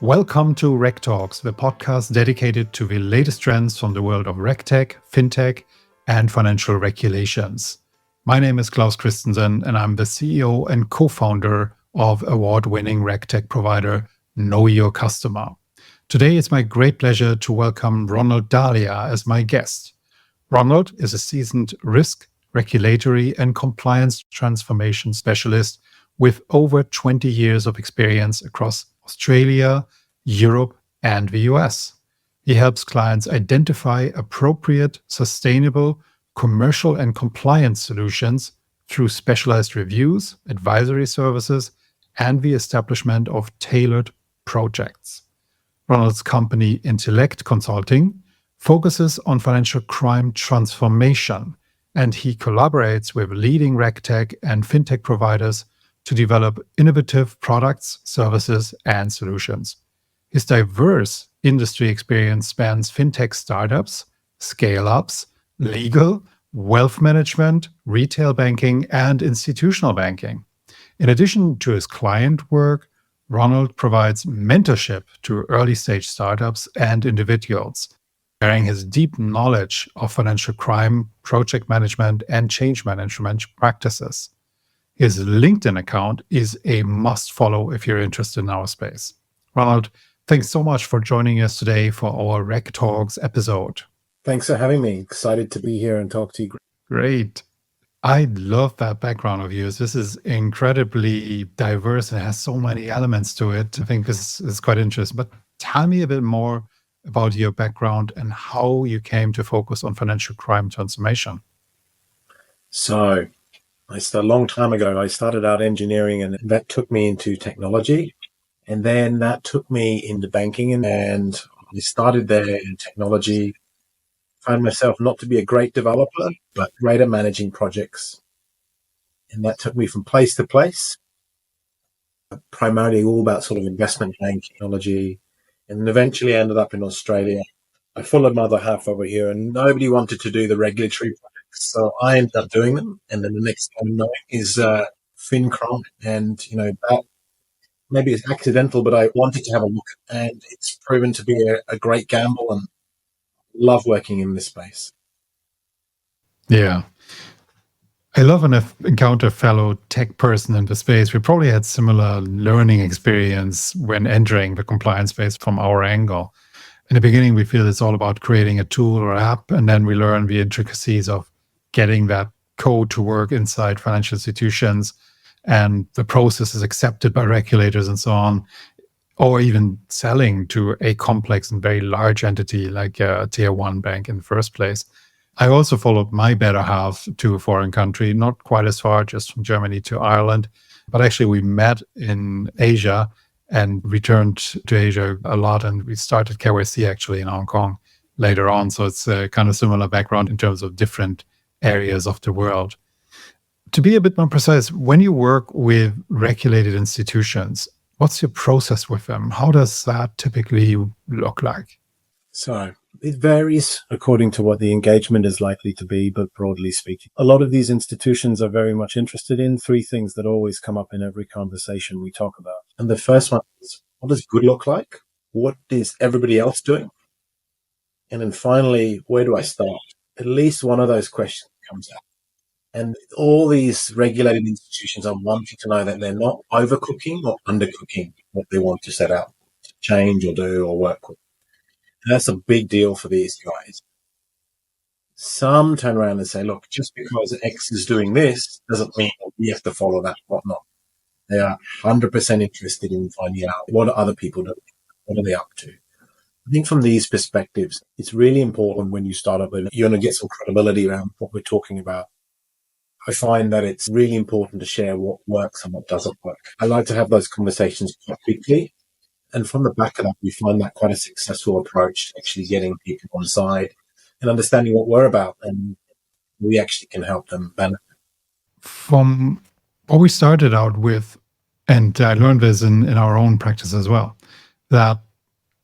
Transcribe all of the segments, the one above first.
Welcome to RegTalks, the podcast dedicated to the latest trends from the world of RegTech, FinTech, and financial regulations. My name is Claus Christensen, and I'm the CEO and co-founder of award-winning RegTech provider Know Your Customer. Today, it's my great pleasure to welcome Ronald Daliya as my guest. Ronald is a seasoned risk, regulatory, and compliance transformation specialist with over 20 years of experience across Australia, Europe, and the US. He helps clients identify appropriate, sustainable, commercial and compliance solutions through specialized reviews, advisory services, and the establishment of tailored projects. Ronald's company, Intelleqt Consulting, focuses on financial crime transformation, and he collaborates with leading RegTech and FinTech providers to develop innovative products, services, and solutions. His diverse industry experience spans FinTech startups, scale-ups, legal, wealth management, retail banking, and institutional banking. In addition to his client work, Ronald provides mentorship to early-stage startups and individuals, sharing his deep knowledge of financial crime, project management, and change management practices. His LinkedIn account is a must-follow if you're interested in our space. Ronald, thanks so much for joining us today for our RegTalks episode. Thanks for having me. Excited to be here and talk to you. Great. I love that background of yours. This is incredibly diverse and has so many elements to it. I think this is quite interesting. But tell me a bit more about your background and how you came to focus on financial crime transformation. So, a long time ago, I started out engineering, and that took me into technology. And then that took me into banking, and I started there in technology. Found myself not to be a great developer, but great at managing projects. And that took me from place to place, primarily all about sort of investment banking technology. And then eventually I ended up in Australia. I followed my other half over here, and nobody wanted to do the regulatory projects. So I ended up doing them. And then the next thing I know is FinCrime. And, that maybe it's accidental, but I wanted to have a look. And it's proven to be a great gamble, and love working in this space. Yeah. I love when I encounter a fellow tech person in the space. We probably had similar learning experience when entering the compliance space from our angle. In the beginning, we feel it's all about creating a tool or app, and then we learn the intricacies of getting that code to work inside financial institutions, and the process is accepted by regulators and so on, or even selling to a complex and very large entity like a tier one bank in the first place. I also followed my better half to a foreign country, not quite as far, just from Germany to Ireland. But actually, we met in Asia and returned to Asia a lot. And we started KYC actually in Hong Kong later on. So it's a kind of similar background in terms of different areas of the world. To be a bit more precise, when you work with regulated institutions, what's your process with them? How does that typically look like? So it varies according to what the engagement is likely to be, but broadly speaking, a lot of these institutions are very much interested in three things that always come up in every conversation we talk about. And the first one is, what does good look like? What is everybody else doing? And then finally, where do I start? At least one of those questions comes out. And all these regulated institutions are wanting to know that they're not overcooking or undercooking what they want to set out to change or do or work with. And that's a big deal for these guys. Some turn around and say, look, just because X is doing this doesn't mean we have to follow that, whatnot. They are 100% interested in finding out what are other people doing, what are they up to. I think from these perspectives, it's really important when you start up, you're going to get some credibility around what we're talking about. I find that it's really important to share what works and what doesn't work. I like to have those conversations quite quickly. And from the back of that, we find that quite a successful approach to actually getting people on side and understanding what we're about, and we actually can help them benefit. From what we started out with, and I learned this in our own practice as well, that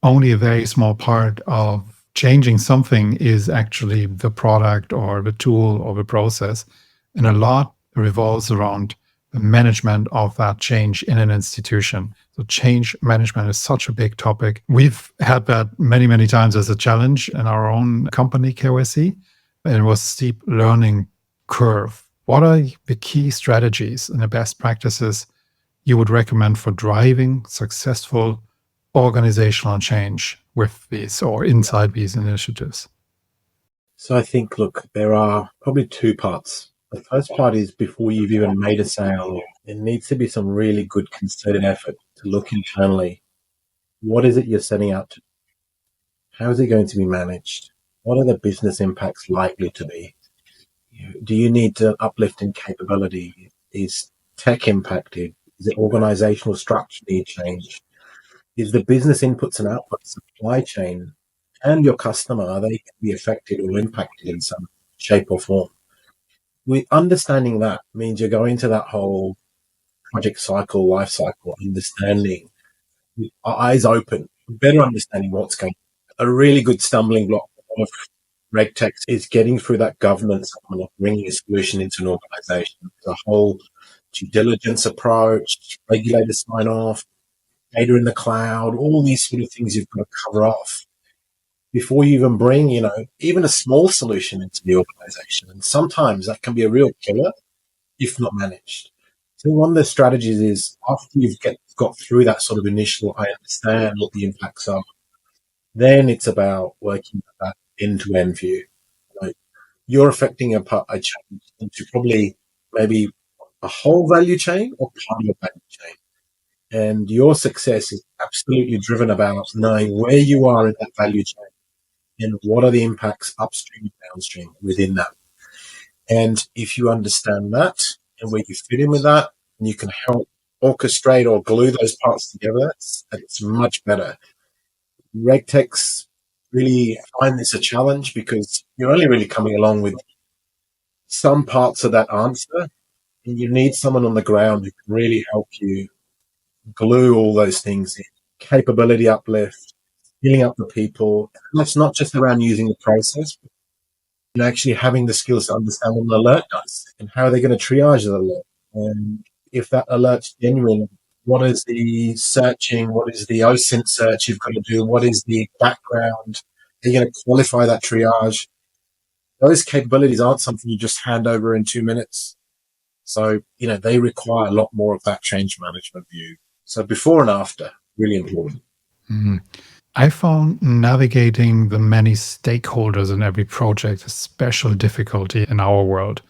only a very small part of changing something is actually the product or the tool or the process. And a lot revolves around the management of that change in an institution. So change management is such a big topic. We've had that many, many times as a challenge in our own company, KYC. And it was a steep learning curve. What are the key strategies and the best practices you would recommend for driving successful organizational change with these or inside these initiatives? So I think, look, there are probably two parts. The first part is before you've even made a sale, there needs to be some really good concerted effort to look internally. What is it you're setting out to? How is it going to be managed? What are the business impacts likely to be? Do you need to uplift in capability? Is tech impacted? Is it organizational structure need change? Is the business inputs and outputs, supply chain, and your customer, are they going to be affected or impacted in some shape or form? With understanding that means you're going to that whole project cycle, life cycle, understanding with eyes open, better understanding what's going on. A really good stumbling block of RegTalks is getting through that governance and bringing a solution into an organization. The whole due diligence approach, regulator sign off, data in the cloud, all these sort of things you've got to cover off before you even bring, even a small solution into the organization. And sometimes that can be a real killer if not managed. So one of the strategies is after you've got through that sort of initial, I understand what the impacts are, then it's about working with that end-to-end view. You're affecting a change into probably maybe a whole value chain or part of a value chain. And your success is absolutely driven about knowing where you are in that value chain and what are the impacts upstream and downstream within that. And if you understand that and where you fit in with that, and you can help orchestrate or glue those parts together, it's much better. RegTalks really find this a challenge because you're only really coming along with some parts of that answer, and you need someone on the ground who can really help you glue all those things in. Capability uplift, filling up the people. And that's not just around using the process, but actually having the skills to understand what an alert does and how are they going to triage the alert. And if that alert's genuine, what is the searching? What is the OSINT search you've got to do? What is the background? Are you going to qualify that triage? Those capabilities aren't something you just hand over in 2 minutes. So, they require a lot more of that change management view. So before and after, really important. Mm-hmm. I found navigating the many stakeholders in every project a special difficulty in our world.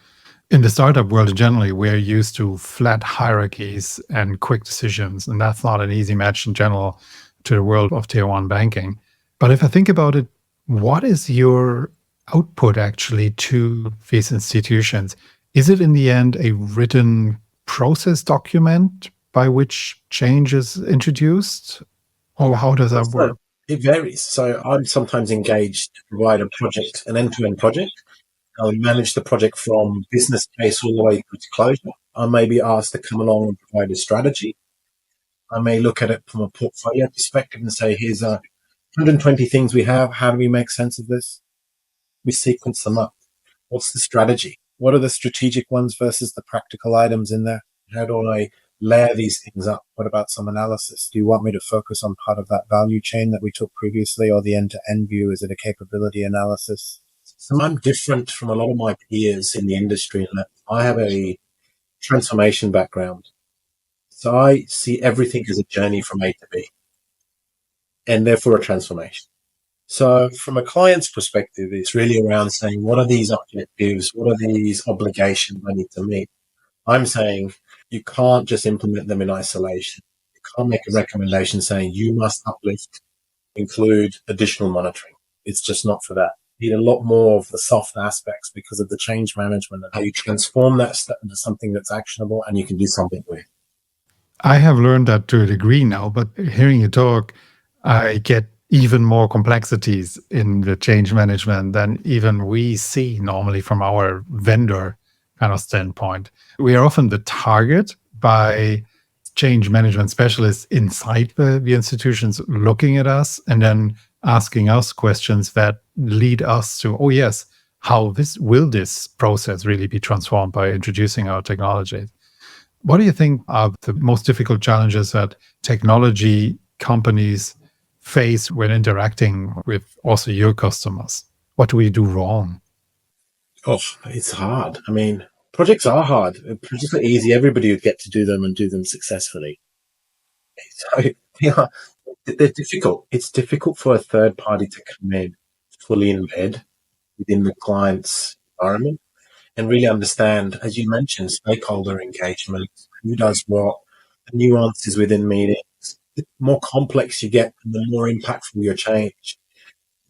In the startup world, generally, we're used to flat hierarchies and quick decisions, and that's not an easy match in general to the world of tier one banking. But if I think about it, what is your output actually to these institutions? Is it in the end a written process document by which change is introduced? Or how does that work? It varies. So I'm sometimes engaged to provide an end-to-end project. I'll manage the project from business case all the way through to closure. I may be asked to come along and provide a strategy. I may look at it from a portfolio perspective and say, here's 120 things we have. How do we make sense of this? We sequence them up. What's the strategy? What are the strategic ones versus the practical items in there? How do I layer these things up? What about some analysis? Do you want me to focus on part of that value chain that we took previously or the end-to-end view? Is it a capability analysis? So I'm different from a lot of my peers in the industry in that I have a transformation background. So I see everything as a journey from A to B and therefore a transformation. So from a client's perspective, it's really around saying, what are these objectives? What are these obligations I need to meet? I'm saying you can't just implement them in isolation. You can't make a recommendation saying you must uplift, include additional monitoring. It's just not for that. You need a lot more of the soft aspects because of the change management and how you transform that into something that's actionable and you can do something with. I have learned that to a degree now, but hearing you talk, I get even more complexities in the change management than even we see normally from our vendor kind of standpoint. We are often the target by change management specialists inside the institutions looking at us and then asking us questions that lead us to, oh yes, how will this process really be transformed by introducing our technology? What do you think are the most difficult challenges that technology companies face when interacting with also your customers? What do we do wrong? Oh, it's hard. I mean, projects are hard. Projects are easy. Everybody would get to do them and do them successfully. So, yeah, they're difficult. It's difficult for a third party to come in, fully embed within the client's environment and really understand, as you mentioned, stakeholder engagement, who does what, the nuances within meetings. The more complex you get, the more impactful your change.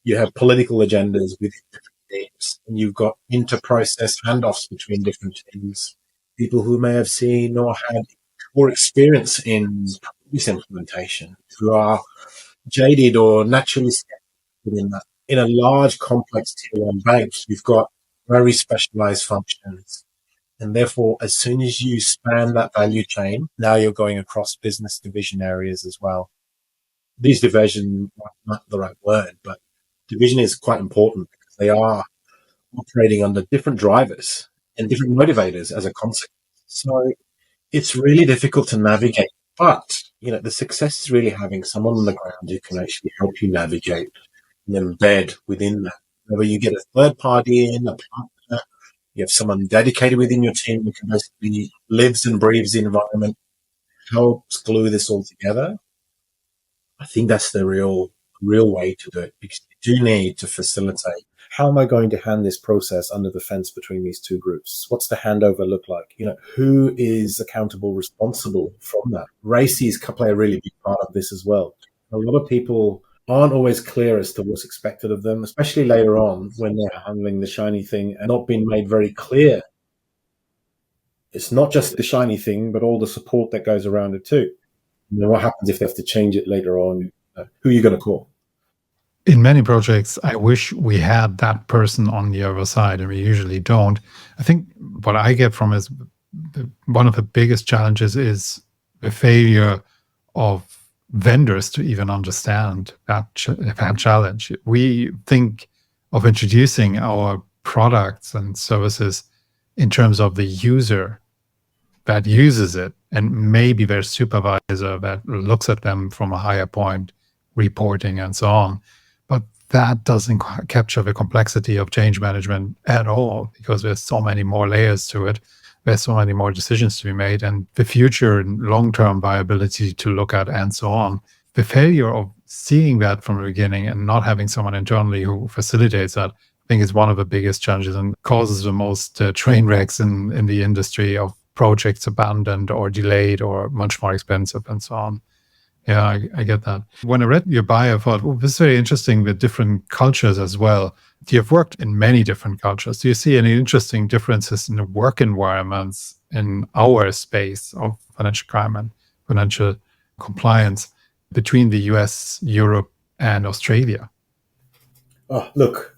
You have political agendas within different teams, and you've got inter-process handoffs between different teams. People who may have seen or had more experience in previous implementation, who are jaded or naturally skeptical within that. In a large, complex tier one bank, you've got very specialized functions. And therefore, as soon as you span that value chain, now you're going across business division areas as well. These divisions are not the right word, but division is quite important because they are operating under different drivers and different motivators as a consequence. So it's really difficult to navigate. But, the success is really having someone on the ground who can actually help you navigate and embed within that. Whether you get a third party in, a partner, you have someone dedicated within your team who can basically lives and breathes the environment, helps glue this all together. I think that's the real way to do it, because you do need to facilitate. How am I going to hand this process under the fence between these two groups? What's the handover look like? Who is accountable, responsible from that? RACIs play a really big part of this as well. A lot of people aren't always clear as to what's expected of them, especially later on when they're handling the shiny thing and not being made very clear. It's not just the shiny thing, but all the support that goes around it too. What happens if they have to change it later on? Who are you going to call? In many projects, I wish we had that person on the other side, and we usually don't. I think what I get from is one of the biggest challenges is the failure of vendors to even understand that challenge. We think of introducing our products and services in terms of the user that uses it, and maybe their supervisor that looks at them from a higher point, reporting and so on. But that doesn't capture the complexity of change management at all, because there's so many more layers to it. There's so many more decisions to be made, and the future and long-term viability to look at and so on. The failure of seeing that from the beginning and not having someone internally who facilitates that, I think, is one of the biggest challenges and causes the most train wrecks in the industry of projects abandoned or delayed or much more expensive and so on. Yeah, I get that. When I read your bio, I thought, oh, this is very interesting with different cultures as well. You've worked in many different cultures. Do you see any interesting differences in the work environments in our space of financial crime and financial compliance between the US, Europe, and Australia? Oh, look,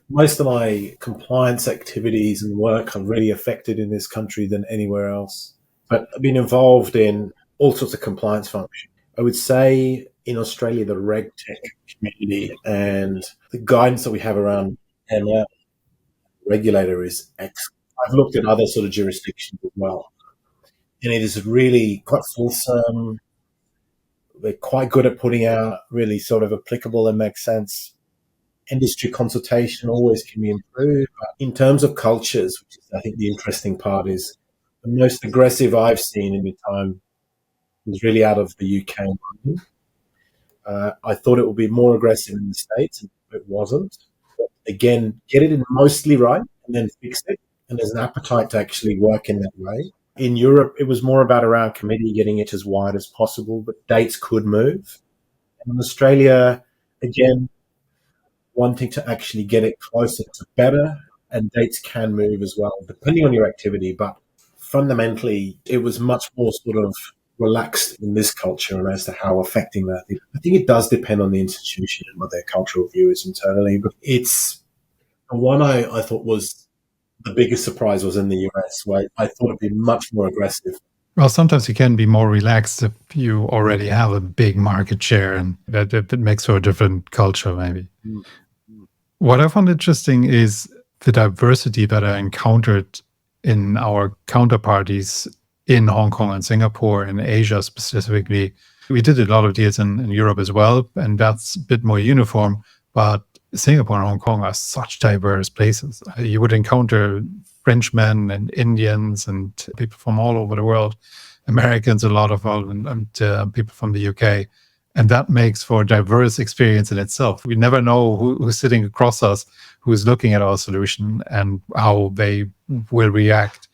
most of my compliance activities and work are really affected in this country than anywhere else. But I've been involved in all sorts of compliance functions. I would say in Australia, the RegTech community and the guidance that we have around ML regulator is excellent. I've looked at other sort of jurisdictions as well, and it is really quite fulsome. They're quite good at putting out really sort of applicable and makes sense. Industry consultation always can be improved. But in terms of cultures, which is, I think, the interesting part, is the most aggressive I've seen in my time was really out of the UK and London. I thought it would be more aggressive in the States, and it wasn't. But again, get it mostly right and then fix it. And there's an appetite to actually work in that way. In Europe, it was more about around committee, getting it as wide as possible, but dates could move. And in Australia, again, wanting to actually get it closer to better, and dates can move as well, depending on your activity. But fundamentally, it was much more sort of relaxed in this culture and as to how affecting that. I think it does depend on the institution and what their cultural view is internally. But it's the one I thought was the biggest surprise was in the US, where I thought it'd be much more aggressive. Well, sometimes you can be more relaxed if you already have a big market share, and that makes for a different culture, maybe. What I found interesting is the diversity that I encountered in our counterparties in Hong Kong and Singapore, in Asia specifically. We did a lot of deals in Europe as well, and that's a bit more uniform. But Singapore and Hong Kong are such diverse places. You would encounter Frenchmen and Indians and people from all over the world, Americans, a lot of all, and people from the UK. And that makes for a diverse experience in itself. We never know who's sitting across us, who's looking at our solution and how they will react.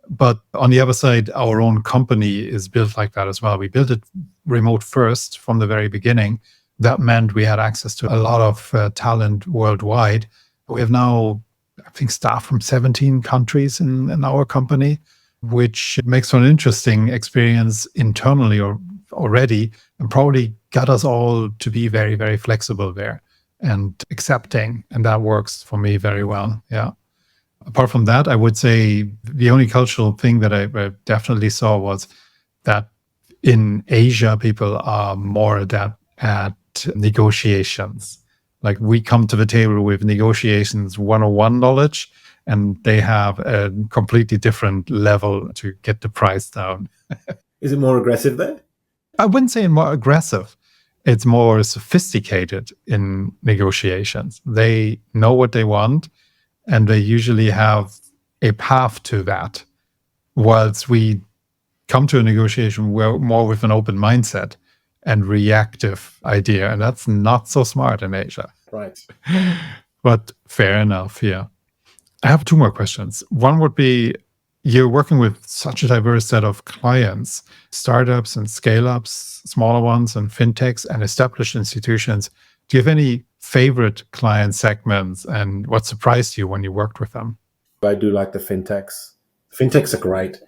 But on the other side, our own company is built like that as well. We built it remote first from the very beginning. That meant we had access to a lot of talent worldwide. We have now, I think, staff from 17 countries in our company, which makes for an interesting experience internally already, and probably got us all to be very, very flexible there and accepting. And that works for me very well. Yeah. Apart from that, I would say the only cultural thing that I definitely saw was that in Asia, people are more adept at negotiations. Like, we come to the table with negotiations 101 knowledge, and they have a completely different level to get the price down. Is it more aggressive there? I wouldn't say more aggressive. It's more sophisticated in negotiations. They know what they want, and they usually have a path to that. Whilst we come to a negotiation more with an open mindset and reactive idea, and that's not so smart in Asia. Right. But fair enough, yeah. I have two more questions. One would be, you're working with such a diverse set of clients, startups and scale-ups, smaller ones and fintechs and established institutions. Do you have any favorite client segments, and what surprised you when you worked with them? I do like the fintechs. Fintechs are great.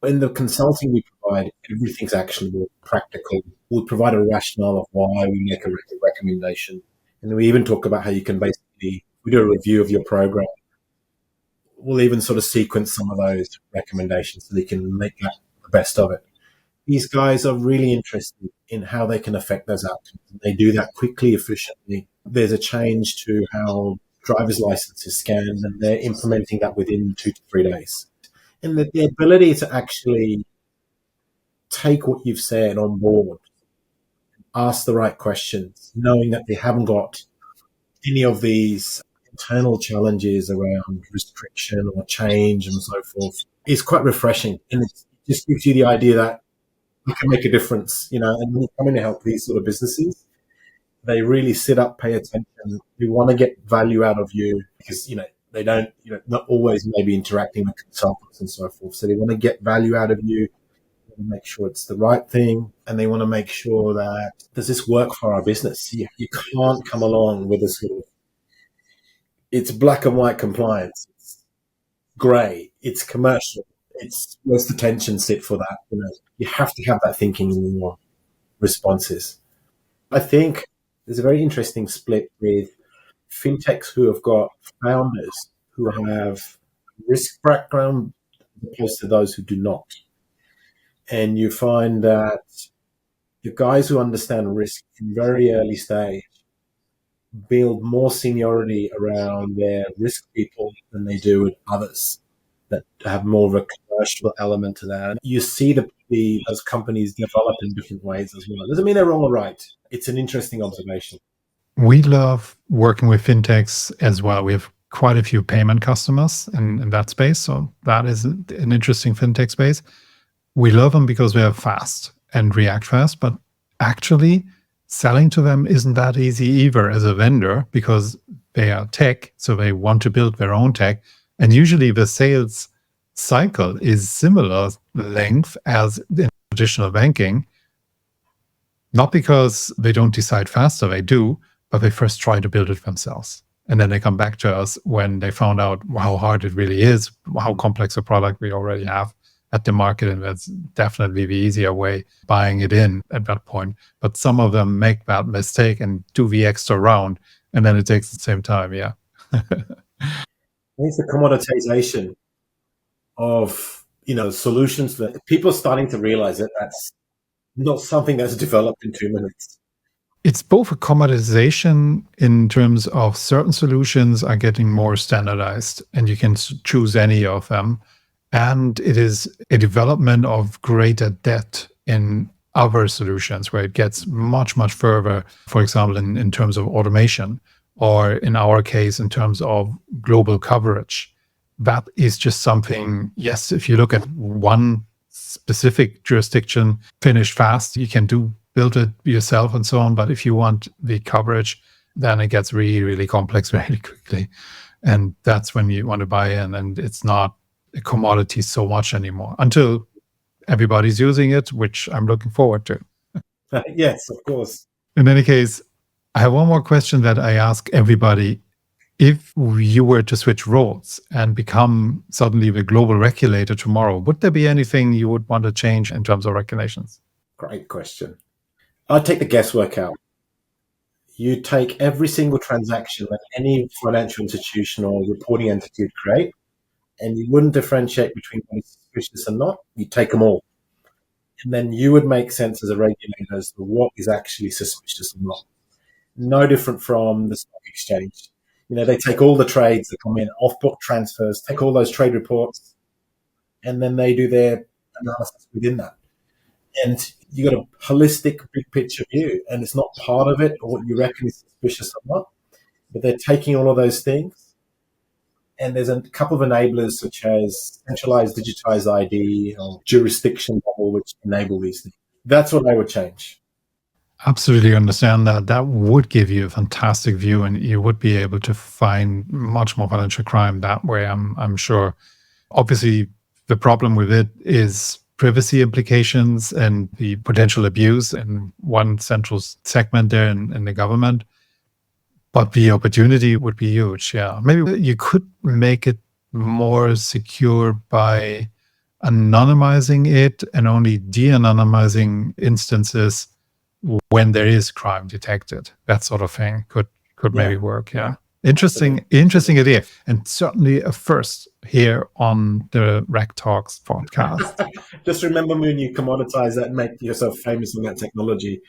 In the consulting we provide, everything's actionable, practical. We provide a rationale of why we make a recommendation. And we even talk about how you can basically, we do a review of your program. We'll even sort of sequence some of those recommendations so they can make that the best of it. These guys are really interested in how they can affect those outcomes. They do that quickly, efficiently. There's a change to how driver's license is scanned, and they're implementing that within 2 to 3 days. And the ability to actually take what you've said on board, ask the right questions, knowing that they haven't got any of these internal challenges around restriction or change and so forth, is quite refreshing. And it just gives you the idea that you can make a difference, and when you come in to help these sort of businesses, they really sit up, pay attention. They want to get value out of you because, they don't, not always maybe interacting with consultants and so forth. So they want to get value out of you. They want to make sure it's the right thing. And they want to make sure that, does this work for our business? You can't come along with a sort of, it's black and white compliance. It's grey. It's commercial. It's most attention sit for that. You have to have that thinking in your responses. I think there's a very interesting split with fintechs who have got founders who have risk background as opposed to those who do not. And you find that the guys who understand risk from very early stage build more seniority around their risk people than they do with others that have more of a commercial element to that. And you see those companies develop in different ways as well. Doesn't mean they're wrong or right. It's an interesting observation. We love working with fintechs as well. We have quite a few payment customers in that space. So that is an interesting fintech space. We love them because they're fast and react fast, but actually selling to them isn't that easy either as a vendor, because they are tech, so they want to build their own tech. And usually the sales cycle is similar length as in traditional banking, not because they don't decide faster, they do, but they first try to build it themselves. And then they come back to us when they found out how hard it really is, how complex a product we already have at the market. And that's definitely the easier way, buying it in at that point. But some of them make that mistake and do the extra round, and then it takes the same time. Yeah. It's the commoditization of, solutions that people are starting to realize that that's not something that's developed in 2 minutes. It's both a commoditization in terms of certain solutions are getting more standardized and you can choose any of them. And it is a development of greater depth in other solutions where it gets much, much further, for example, in terms of automation, or in our case, in terms of global coverage. That is just something, yes, if you look at one specific jurisdiction, finish fast, you can build it yourself and so on. But if you want the coverage, then it gets really, really complex very quickly. And that's when you want to buy in, and it's not a commodity so much anymore until everybody's using it, which I'm looking forward to. Yes, of course. In any case, I have one more question that I ask everybody. If you were to switch roles and become suddenly the global regulator tomorrow, would there be anything you would want to change in terms of regulations? Great question. I'd take the guesswork out. You take every single transaction that any financial institution or reporting entity would create, and you wouldn't differentiate between what is suspicious and not. You take them all. And then you would make sense as a regulator as to what is actually suspicious and not. No different from the stock exchange. They take all the trades that come in, off-book transfers, take all those trade reports, and then they do their analysis within that. And you got a holistic, big picture view, and it's not part of it or what you reckon is suspicious or not, but they're taking all of those things. And there's a couple of enablers such as centralized digitized ID or jurisdiction model, which enable these things. That's what I would change. Absolutely understand that. That would give you a fantastic view, and you would be able to find much more financial crime that way, I'm sure. Obviously, the problem with it is privacy implications and the potential abuse in one central segment there in the government. But the opportunity would be huge, yeah. Maybe you could make it more secure by anonymizing it and only de-anonymizing instances when there is crime detected. That sort of thing could maybe work, yeah. Interesting idea, and certainly a first here on the RegTalks podcast. Just remember when you commoditize that and make yourself famous in that technology.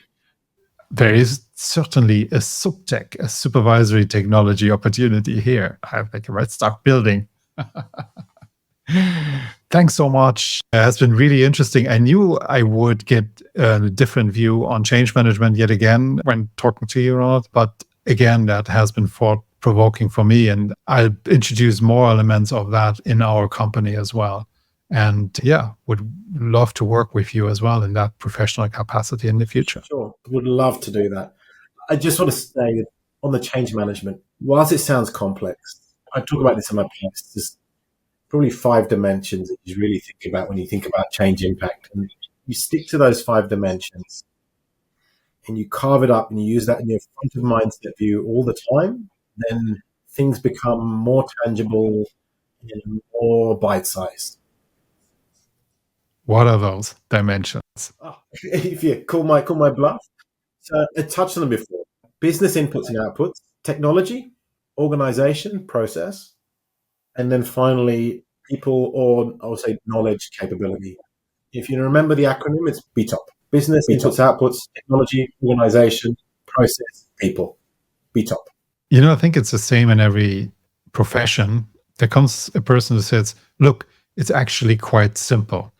There is certainly a subtech, a supervisory technology opportunity here. I think let's start building. Thanks so much. It has been really interesting. I knew I would get a different view on change management yet again when talking to you, Ronald. But again, that has been thought-provoking for me. And I'll introduce more elements of that in our company as well. And yeah, would love to work with you as well in that professional capacity in the future. Sure, would love to do that. I just want to say on the change management, whilst it sounds complex, I talk about this in my posts. There's probably 5 dimensions that you really think about when you think about change impact. And you stick to those 5 dimensions and you carve it up and you use that in your front of mindset view all the time, then things become more tangible and more bite-sized. What are those dimensions? If you call my bluff. So I touched on them before. Business inputs and outputs, technology, organization, process, and then finally people, or I would say knowledge capability. If you remember the acronym, it's BTOP. Business inputs, outputs, technology, organization, process, people. BTOP. I think it's the same in every profession. There comes a person who says, look, it's actually quite simple.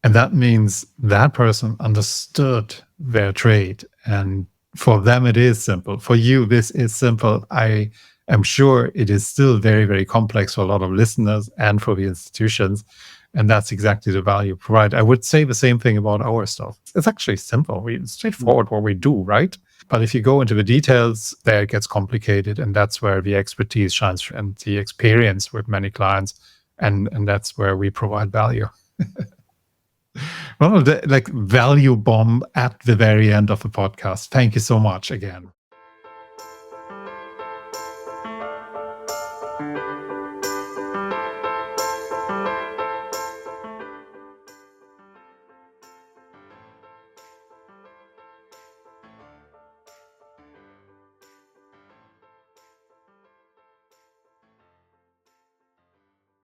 And that means that person understood their trade. And for them, it is simple. For you, this is simple. I am sure it is still very, very complex for a lot of listeners and for the institutions. And that's exactly the value you provide. I would say the same thing about our stuff. It's actually simple. It's straightforward what we do, right? But if you go into the details, there it gets complicated. And that's where the expertise shines and the experience with many clients. And that's where we provide value. Ronald, like value bomb at the very end of the podcast. Thank you so much again.